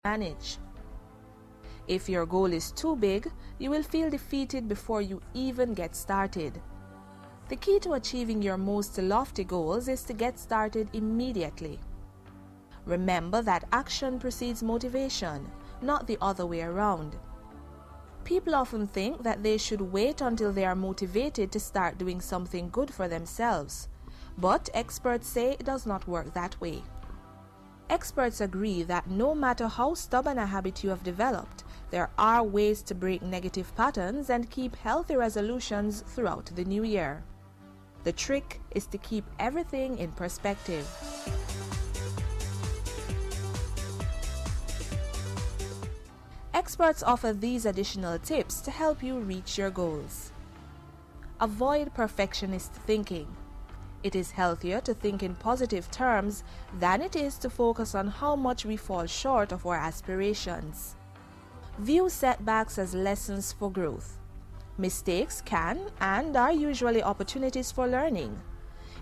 manage. If your goal is too big, you will feel defeated before you even get started. The key to achieving your most lofty goals is to get started immediately. Remember that action precedes motivation, not the other way around. People often think that they should wait until they are motivated to start doing something good for themselves, but experts say it does not work that way. Experts agree that no matter how stubborn a habit you have developed, there are ways to break negative patterns and keep healthy resolutions throughout the new year. The trick is to keep everything in perspective. Experts offer these additional tips to help you reach your goals. Avoid perfectionist thinking. It is healthier to think in positive terms than it is to focus on how much we fall short of our aspirations. View setbacks as lessons for growth. Mistakes can and are usually opportunities for learning.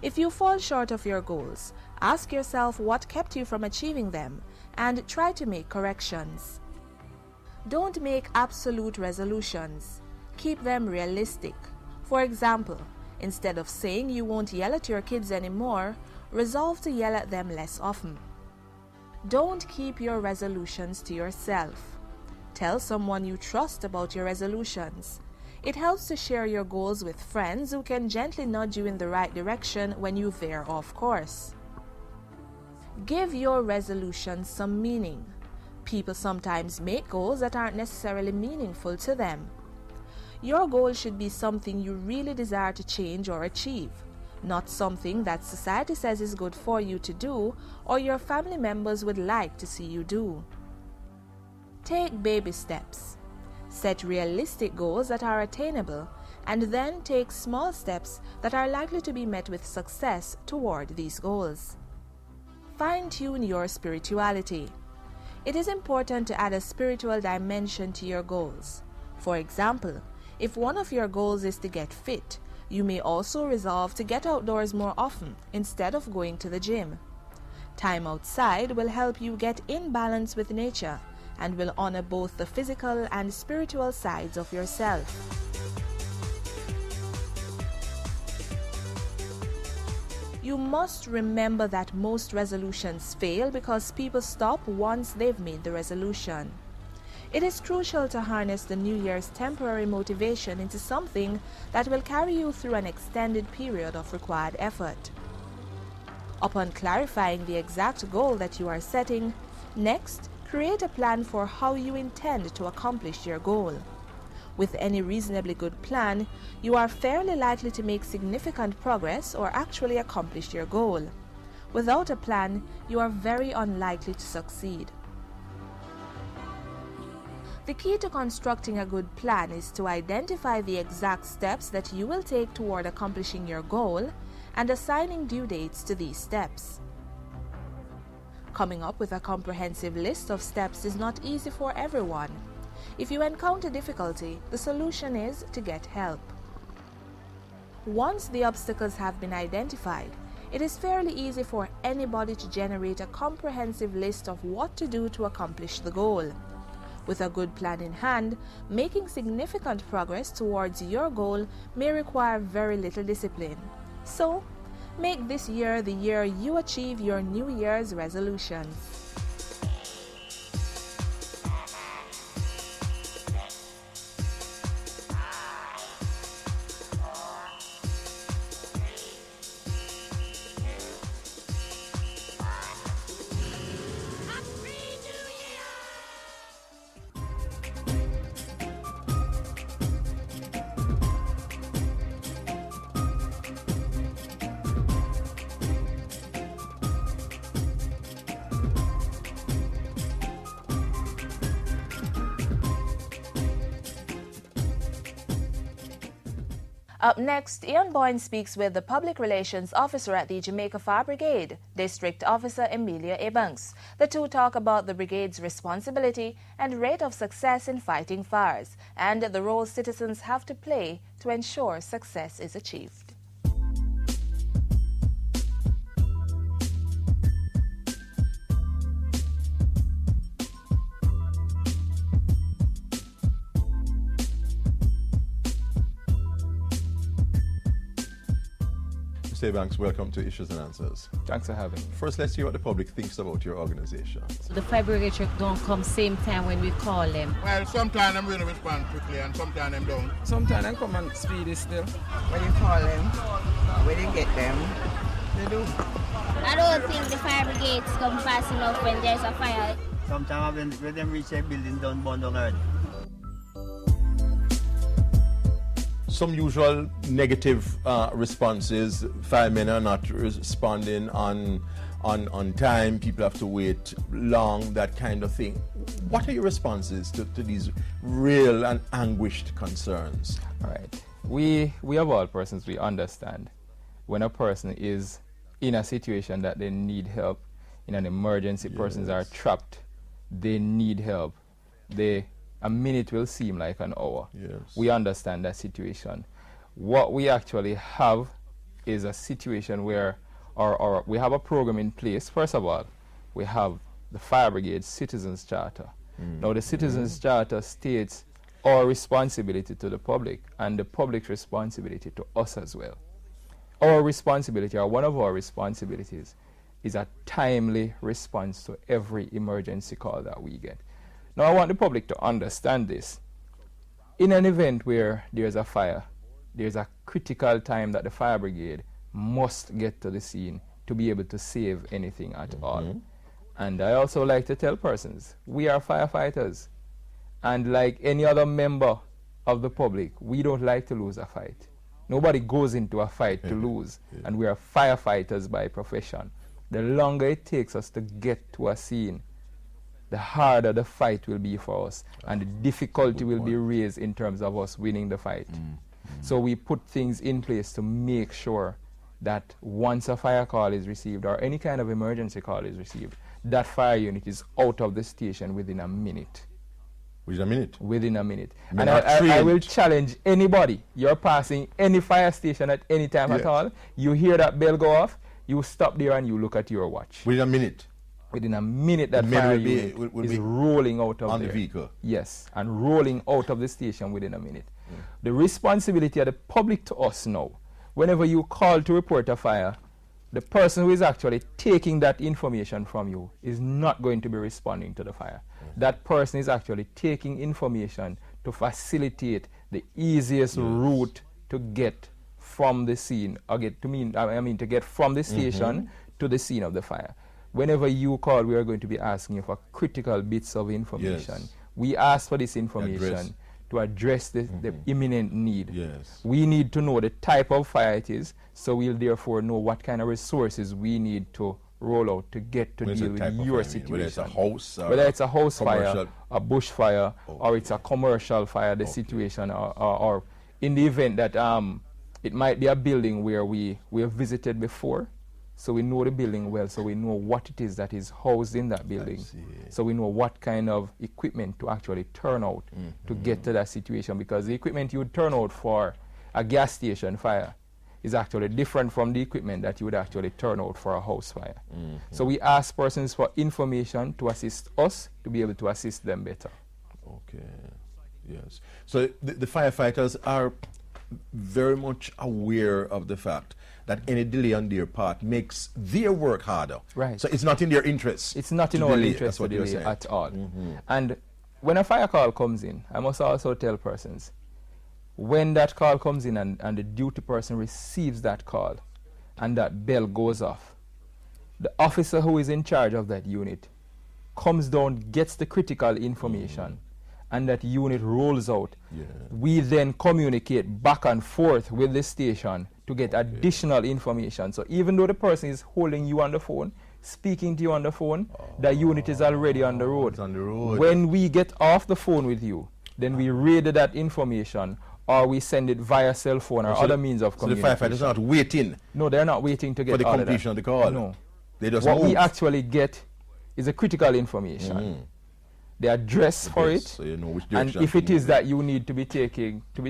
If you fall short of your goals, ask yourself what kept you from achieving them and try to make corrections. Don't make absolute resolutions. Keep them realistic. For example, instead of saying you won't yell at your kids anymore, resolve to yell at them less often. Don't keep your resolutions to yourself. Tell someone you trust about your resolutions. It helps to share your goals with friends who can gently nudge you in the right direction when you veer off course. Give your resolutions some meaning. People sometimes make goals that aren't necessarily meaningful to them. Your goal should be something you really desire to change or achieve, not something that society says is good for you to do or your family members would like to see you do. Take baby steps. Set realistic goals that are attainable, and then take small steps that are likely to be met with success toward these goals. Fine-tune your spirituality. It is important to add a spiritual dimension to your goals. For example, if one of your goals is to get fit, you may also resolve to get outdoors more often instead of going to the gym. Time outside will help you get in balance with nature and will honor both the physical and spiritual sides of yourself. You must remember that most resolutions fail because people stop once they've made the resolution. It is crucial to harness the New Year's temporary motivation into something that will carry you through an extended period of required effort. Upon clarifying the exact goal that you are setting, next, create a plan for how you intend to accomplish your goal. With any reasonably good plan, you are fairly likely to make significant progress or actually accomplish your goal. Without a plan, you are very unlikely to succeed. The key to constructing a good plan is to identify the exact steps that you will take toward accomplishing your goal and assigning due dates to these steps. Coming up with a comprehensive list of steps is not easy for everyone. If you encounter difficulty, the solution is to get help. Once the obstacles have been identified, it is fairly easy for anybody to generate a comprehensive list of what to do to accomplish the goal. With a good plan in hand, making significant progress towards your goal may require very little discipline. So, make this year the year you achieve your New Year's resolutions. Up next, Ian Boyne speaks with the Public Relations Officer at the Jamaica Fire Brigade, District Officer Emilia Ebanks. The two talk about the brigade's responsibility and rate of success in fighting fires, and the role citizens have to play to ensure success is achieved. Mr. Banks, welcome to Issues and Answers. Thanks for having me. First, let's hear what the public thinks about your organization. So the fire brigade truck don't come same time when we call them. Well, sometimes I'm really respond quickly and sometimes I'm don't. Sometimes I come and speedy still. When you call them, when you get them, they do. I don't think the fire brigades come fast enough when there's a fire. Sometimes when them reach their building, don't burn down already. Some usual negative responses. Firemen are not responding on time. People have to wait long, that kind of thing. What are your responses to these real and anguished concerns? All right. We of all persons, we understand when a person is in a situation that they need help, in an emergency, persons are trapped, they need help. A minute will seem like an hour. Yes. We understand that situation. What we actually have is a situation where we have a program in place. First of all, we have the Fire Brigade Citizens Charter. Now the Citizens Charter states our responsibility to the public and the public's responsibility to us as well. Our responsibility, or one of our responsibilities, is a timely response to every emergency call that we get. Now I want the public to understand this. In an event where there's a fire, there's a critical time that the fire brigade must get to the scene to be able to save anything at all. And I also like to tell persons, we are firefighters. And like any other member of the public, we don't like to lose a fight. Nobody goes into a fight to lose. And we are firefighters by profession. The longer it takes us to get to a scene, the harder the fight will be for us, and the difficulty will be raised in terms of us winning the fight. So we put things in place to make sure that once a fire call is received, or any kind of emergency call is received, that fire unit is out of the station within a minute. Within a minute? Within a minute. And I will challenge anybody, you're passing any fire station at any time at all, you hear that bell go off, you stop there and you look at your watch. Within a minute? Within a minute, that fire unit is rolling out of on there. The vehicle? Yes, and rolling out of the station within a minute. The responsibility of the public to us now, whenever you call to report a fire, the person who is actually taking that information from you is not going to be responding to the fire. That person is actually taking information to facilitate the easiest route to get from the scene, or to get from the station to the scene of the fire. Whenever you call, we are going to be asking you for critical bits of information. We ask for this information to address the imminent need. We need to know the type of fire it is, so we'll therefore know what kind of resources we need to roll out to get to deal with your situation. Whether it's a house, whether it's a house fire, a bush fire, or it's a commercial fire, the situation, or in the event that it might be a building where we have visited before, so we know the building well, so we know what it is that is housed in that building. So we know what kind of equipment to actually turn out to get to that situation, because the equipment you would turn out for a gas station fire is actually different from the equipment that you would actually turn out for a house fire. So we ask persons for information to assist us to be able to assist them better. Okay, yes. So the firefighters are very much aware of the fact that any delay on their part makes their work harder. Right. So it's not in their interest. It's not in our interest to delay at all. And when a fire call comes in, I must also tell persons, when that call comes in and the duty person receives that call and that bell goes off, the officer who is in charge of that unit comes down, gets the critical information, and that unit rolls out. We then communicate back and forth with the station to get additional information. So even though the person is holding you on the phone, speaking to you on the phone, the unit is already on the road. It's on the road. When we get off the phone with you, then we read that information, or we send it via cell phone or other means of communication. So the firefighters are not waiting? No, they're not waiting to get for the completion of the call? No. They just what move. we actually get is a critical information. The address for it, so you know which and if it is that you need to be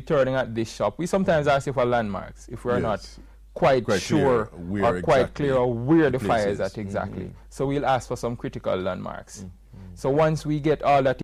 turning at this shop, we sometimes ask you for landmarks if we're not quite sure or quite clear where the fire is at exactly. So we'll ask for some critical landmarks. So once we get all that